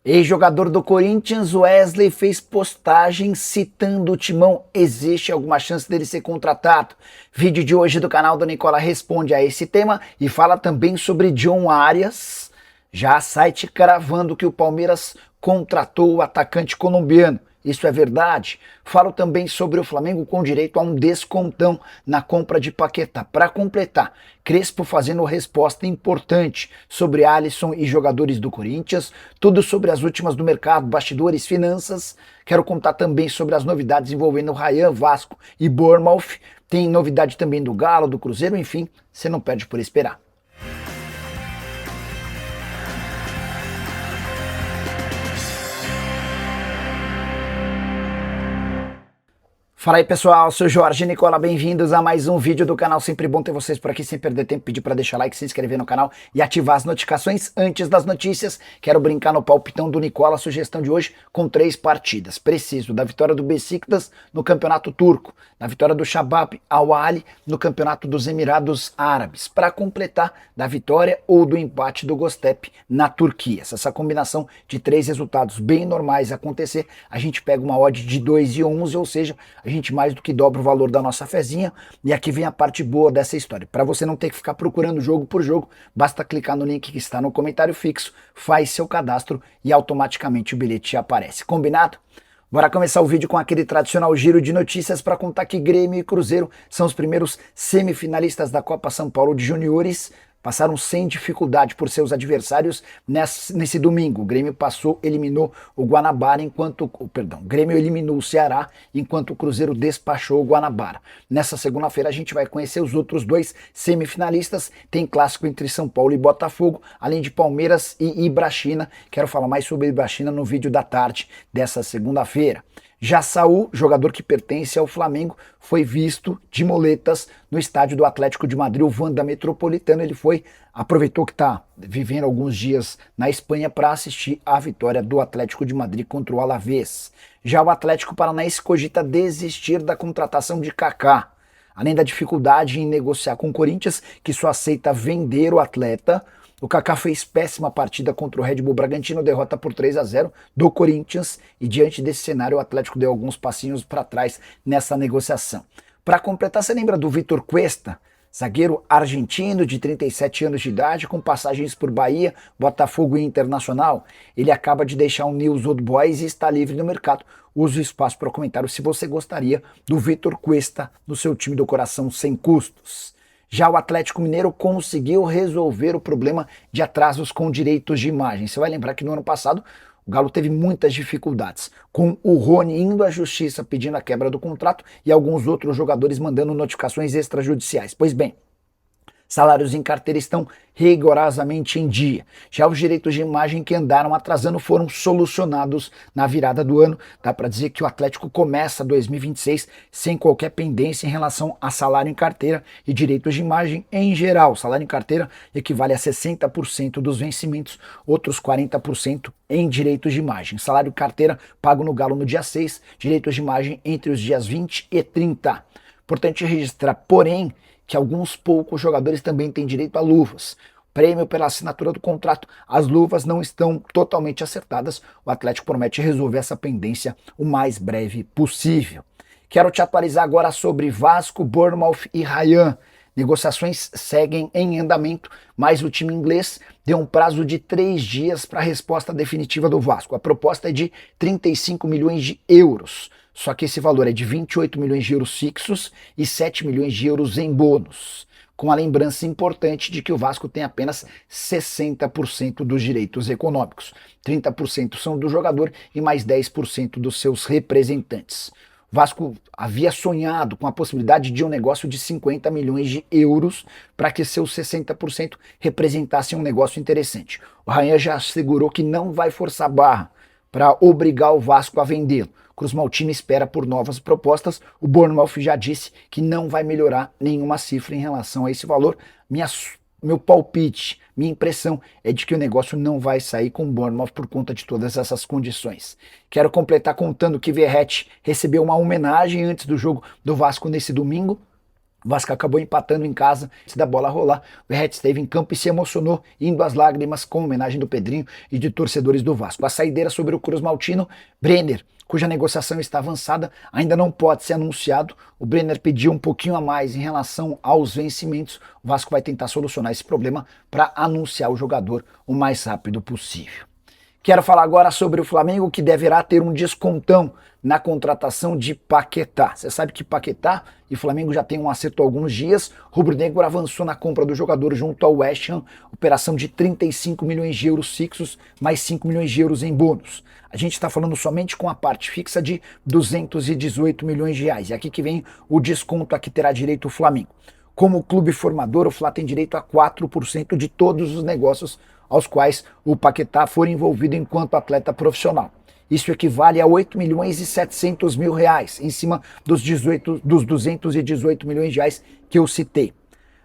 Ex-jogador do Corinthians, Wesley, fez postagem citando o Timão. Existe alguma chance dele ser contratado? Vídeo de hoje do canal do Nicola responde a esse tema e fala também sobre John Arias. Já há site cravando que o Palmeiras contratou o atacante colombiano. Isso é verdade? Falo também sobre o Flamengo com direito a um descontão na compra de Paquetá. Para completar, Crespo fazendo resposta importante sobre Alisson e jogadores do Corinthians, tudo sobre as últimas do mercado, bastidores, finanças. Quero contar também sobre as novidades envolvendo Ryan, Vasco e Bournemouth. Tem novidade também do Galo, do Cruzeiro, enfim, você não perde por esperar. Fala aí pessoal, sou Jorge Nicola, bem-vindos a mais um vídeo do canal, sempre bom ter vocês por aqui, sem perder tempo, pedir para deixar like, se inscrever no canal e ativar as notificações antes das notícias. Quero brincar no palpitão do Nicola, sugestão de hoje com 3 partidas. Preciso da vitória do Besiktas no Campeonato Turco, da vitória do Shabab Al-Ahly no Campeonato dos Emirados Árabes, para completar da vitória ou do empate do Göztepe na Turquia. Se essa combinação de 3 resultados bem normais acontecer, a gente pega uma odd de 2,11, ou seja, a gente mais do que dobra o valor da nossa fezinha. E aqui vem a parte boa dessa história. Para você não ter que ficar procurando jogo por jogo, basta clicar no link que está no comentário fixo, faz seu cadastro e automaticamente o bilhete aparece. Combinado? Bora começar o vídeo com aquele tradicional giro de notícias para contar que Grêmio e Cruzeiro são os primeiros semifinalistas da Copa São Paulo de Juniores. Passaram sem dificuldade por seus adversários nesse domingo. O Grêmio eliminou o Guanabara o Grêmio eliminou o Ceará, enquanto o Cruzeiro despachou o Guanabara. Nessa segunda-feira a gente vai conhecer os outros 2 semifinalistas. Tem clássico entre São Paulo e Botafogo, além de Palmeiras e Ibrachina. Quero falar mais sobre Ibrachina no vídeo da tarde dessa segunda-feira. Já Saúl, jogador que pertence ao Flamengo, foi visto de moletas no estádio do Atlético de Madrid, o Wanda Metropolitano. Ele aproveitou que está vivendo alguns dias na Espanha para assistir a vitória do Atlético de Madrid contra o Alavés. Já o Atlético Paranaense cogita desistir da contratação de Kaká. Além da dificuldade em negociar com o Corinthians, que só aceita vender o atleta, o Kaká fez péssima partida contra o Red Bull Bragantino, derrota por 3-0 do Corinthians, e diante desse cenário o Atlético deu alguns passinhos para trás nessa negociação. Para completar, você lembra do Vitor Cuesta, zagueiro argentino de 37 anos de idade, com passagens por Bahia, Botafogo e Internacional? Ele acaba de deixar o News Old Boys e está livre no mercado. Use o espaço para comentário se você gostaria do Vitor Cuesta no seu time do coração sem custos. Já o Atlético Mineiro conseguiu resolver o problema de atrasos com direitos de imagem. Você vai lembrar que no ano passado o Galo teve muitas dificuldades, com o Rony indo à justiça pedindo a quebra do contrato e alguns outros jogadores mandando notificações extrajudiciais. Pois bem, salários em carteira estão rigorosamente em dia. Já os direitos de imagem que andaram atrasando foram solucionados na virada do ano. Dá para dizer que o Atlético começa 2026 sem qualquer pendência em relação a salário em carteira e direitos de imagem em geral. Salário em carteira equivale a 60% dos vencimentos, outros 40% em direitos de imagem. Salário em carteira pago no Galo no dia 6, direitos de imagem entre os dias 20 e 30. Importante registrar, porém, que alguns poucos jogadores também têm direito a luvas. Prêmio pela assinatura do contrato, as luvas não estão totalmente acertadas. O Atlético promete resolver essa pendência o mais breve possível. Quero te atualizar agora sobre Vasco, Bournemouth e Ryan. Negociações seguem em andamento, mas o time inglês deu um prazo de 3 dias para a resposta definitiva do Vasco. A proposta é de 35 milhões de euros. Só que esse valor é de 28 milhões de euros fixos e 7 milhões de euros em bônus, com a lembrança importante de que o Vasco tem apenas 60% dos direitos econômicos. 30% são do jogador e mais 10% dos seus representantes. O Vasco havia sonhado com a possibilidade de um negócio de 50 milhões de euros para que seus 60% representassem um negócio interessante. O Ryan já assegurou que não vai forçar barra para obrigar o Vasco a vendê-lo. Cruz Maltino espera por novas propostas. O Bournemouth já disse que não vai melhorar nenhuma cifra em relação a esse valor. Meu palpite, minha impressão é de que o negócio não vai sair com o Bournemouth por conta de todas essas condições. Quero completar contando que Verratti recebeu uma homenagem antes do jogo do Vasco nesse domingo. O Vasco acabou empatando em casa antes da bola rolar. O Verratti esteve em campo e se emocionou, indo às lágrimas com homenagem do Pedrinho e de torcedores do Vasco. A saideira sobre o Cruz Maltino, Brenner, cuja negociação está avançada, ainda não pode ser anunciado. O Brenner pediu um pouquinho a mais em relação aos vencimentos. O Vasco vai tentar solucionar esse problema para anunciar o jogador o mais rápido possível. Quero falar agora sobre o Flamengo, que deverá ter um descontão na contratação de Paquetá. Você sabe que Paquetá e Flamengo já tem um acerto há alguns dias. Rubro-Negro avançou na compra do jogador junto ao West Ham, operação de 35 milhões de euros fixos, mais 5 milhões de euros em bônus. A gente está falando somente com a parte fixa de 218 milhões de reais. E aqui que vem o desconto a que terá direito o Flamengo. Como clube formador, o Fla tem direito a 4% de todos os negócios aos quais o Paquetá for envolvido enquanto atleta profissional. Isso equivale a 8 milhões e 700 mil reais, em cima dos 218 milhões de reais que eu citei.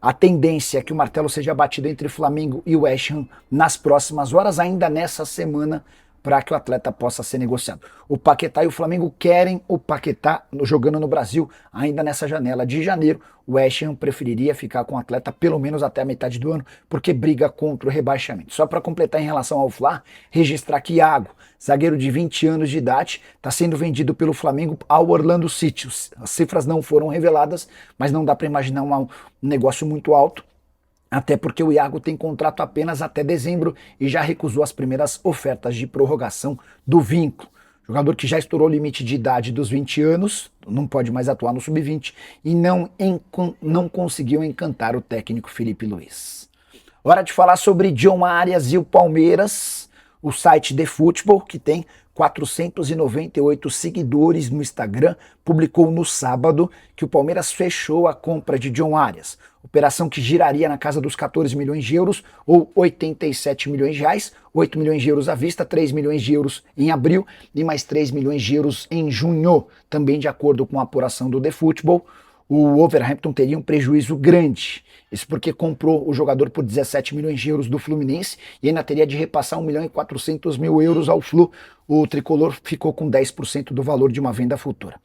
A tendência é que o martelo seja batido entre Flamengo e West Ham nas próximas horas, ainda nessa semana, para que o atleta possa ser negociado. O Paquetá e o Flamengo querem o Paquetá jogando no Brasil ainda nessa janela de janeiro. O West Ham preferiria ficar com o atleta pelo menos até a metade do ano, porque briga contra o rebaixamento. Só para completar em relação ao Fla, registrar que Iago, zagueiro de 20 anos de idade, está sendo vendido pelo Flamengo ao Orlando City. As cifras não foram reveladas, mas não dá para imaginar um negócio muito alto. Até porque o Iago tem contrato apenas até dezembro e já recusou as primeiras ofertas de prorrogação do vínculo. Jogador que já estourou o limite de idade dos 20 anos, não pode mais atuar no sub-20 e não conseguiu encantar o técnico Felipe Luiz. Hora de falar sobre John Arias e o Palmeiras. O site The Football, que tem 498 seguidores no Instagram, publicou no sábado que o Palmeiras fechou a compra de John Arias. Operação que giraria na casa dos 14 milhões de euros ou 87 milhões de reais, 8 milhões de euros à vista, 3 milhões de euros em abril e mais 3 milhões de euros em junho. Também de acordo com a apuração do The Football, o Wolverhampton teria um prejuízo grande. Isso porque comprou o jogador por 17 milhões de euros do Fluminense e ainda teria de repassar 1 milhão e 400 mil euros ao Flu. O tricolor ficou com 10% do valor de uma venda futura.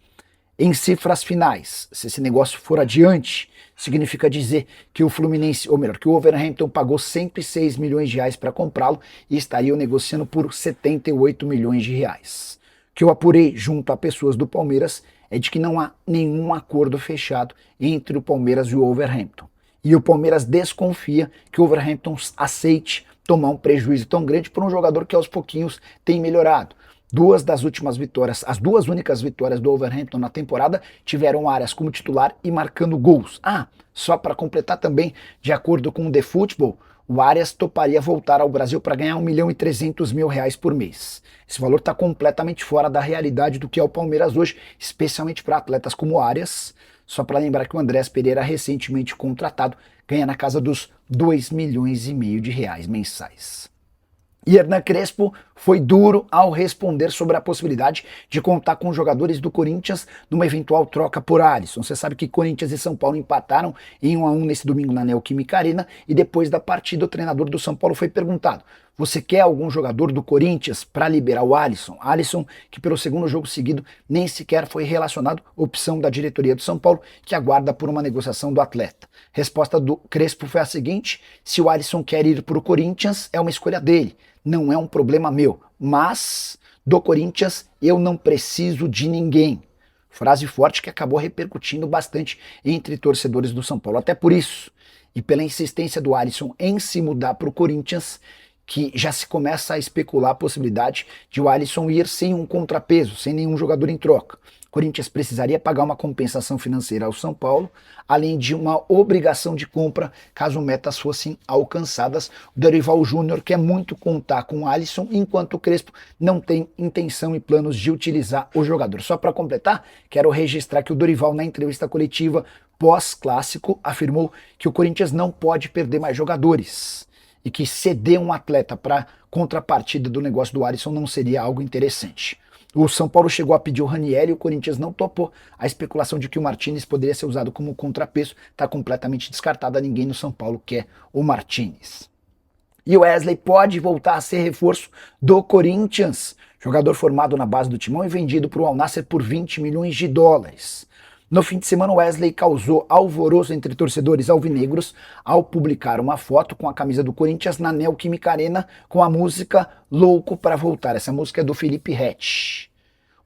Em cifras finais, se esse negócio for adiante, significa dizer que o Fluminense, ou melhor, que o Wolverhampton pagou 106 milhões de reais para comprá-lo e estariam negociando por 78 milhões de reais. O que eu apurei junto a pessoas do Palmeiras é de que não há nenhum acordo fechado entre o Palmeiras e o Wolverhampton. E o Palmeiras desconfia que o Wolverhampton aceite tomar um prejuízo tão grande por um jogador que aos pouquinhos tem melhorado. Duas das últimas vitórias, as duas únicas vitórias do Wolverhampton na temporada tiveram Arias como titular e marcando gols. Só para completar também, de acordo com o The Football, o Arias toparia voltar ao Brasil para ganhar 1 milhão e 300 mil reais por mês. Esse valor está completamente fora da realidade do que é o Palmeiras hoje, especialmente para atletas como Arias. Só para lembrar que o Andrés Pereira, recentemente contratado, ganha na casa dos 2 milhões e meio de reais mensais. E Hernan Crespo foi duro ao responder sobre a possibilidade de contar com jogadores do Corinthians numa eventual troca por Alisson. Você sabe que Corinthians e São Paulo empataram em 1-1 nesse domingo na Neoquímica Arena e depois da partida o treinador do São Paulo foi perguntado: você quer algum jogador do Corinthians para liberar o Alisson? Alisson, que pelo segundo jogo seguido nem sequer foi relacionado, opção da diretoria do São Paulo, que aguarda por uma negociação do atleta. Resposta do Crespo foi a seguinte: se o Alisson quer ir para o Corinthians, é uma escolha dele. Não é um problema meu, mas do Corinthians eu não preciso de ninguém. Frase forte que acabou repercutindo bastante entre torcedores do São Paulo. Até por isso, e pela insistência do Alisson em se mudar para o Corinthians, que já se começa a especular a possibilidade de o Alisson ir sem um contrapeso, sem nenhum jogador em troca. O Corinthians precisaria pagar uma compensação financeira ao São Paulo, além de uma obrigação de compra caso metas fossem alcançadas. O Dorival Júnior quer muito contar com o Alisson, enquanto o Crespo não tem intenção e planos de utilizar o jogador. Só para completar, quero registrar que o Dorival, na entrevista coletiva pós-clássico, afirmou que o Corinthians não pode perder mais jogadores e que ceder um atleta para contrapartida do negócio do Alisson não seria algo interessante. O São Paulo chegou a pedir o Ranieri e o Corinthians não topou. A especulação de que o Martínez poderia ser usado como contrapeso está completamente descartada. Ninguém no São Paulo quer o Martínez. E o Wesley pode voltar a ser reforço do Corinthians. Jogador formado na base do Timão e vendido para o Al Nassr por 20 milhões de dólares. No fim de semana, Wesley causou alvoroço entre torcedores alvinegros ao publicar uma foto com a camisa do Corinthians na Neoquímica Arena com a música Louco para Voltar. Essa música é do Felipe Ret.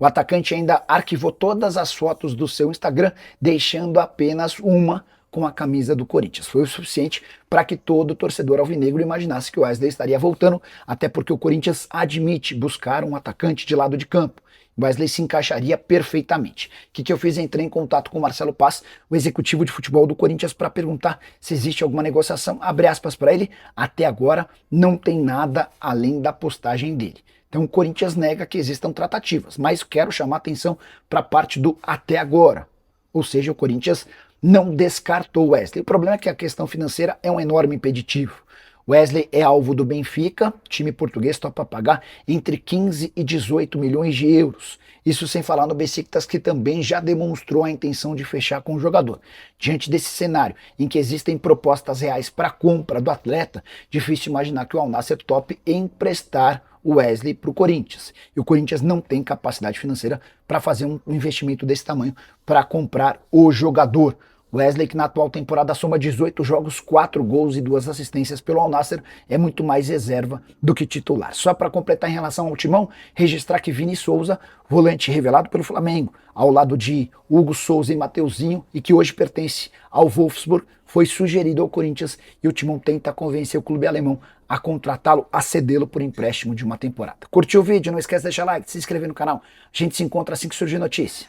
O atacante ainda arquivou todas as fotos do seu Instagram, deixando apenas uma com a camisa do Corinthians. Foi o suficiente para que todo torcedor alvinegro imaginasse que o Wesley estaria voltando, até porque o Corinthians admite buscar um atacante de lado de campo. Wesley se encaixaria perfeitamente. O que eu fiz? Entrei em contato com o Marcelo Paz, o executivo de futebol do Corinthians, para perguntar se existe alguma negociação. Abre aspas para ele, até agora não tem nada além da postagem dele. Então o Corinthians nega que existam tratativas, mas quero chamar atenção para a parte do até agora. Ou seja, o Corinthians não descartou o Wesley. O problema é que a questão financeira é um enorme impeditivo. Wesley é alvo do Benfica, o time português topa pagar entre 15 e 18 milhões de euros. Isso sem falar no Besiktas, que também já demonstrou a intenção de fechar com o jogador. Diante desse cenário, em que existem propostas reais para a compra do atleta, difícil imaginar que o Al Nassr tope emprestar o Wesley para o Corinthians. E o Corinthians não tem capacidade financeira para fazer um investimento desse tamanho para comprar o jogador. Wesley, que na atual temporada soma 18 jogos, 4 gols e 2 assistências pelo Al Nassr, é muito mais reserva do que titular. Só para completar em relação ao timão, registrar que Vini Souza, volante revelado pelo Flamengo, ao lado de Hugo Souza e Mateuzinho, e que hoje pertence ao Wolfsburg, foi sugerido ao Corinthians e o timão tenta convencer o clube alemão a contratá-lo, a cedê-lo por empréstimo de uma temporada. Curtiu o vídeo? Não esquece de deixar like, se inscrever no canal. A gente se encontra assim que surgir notícia.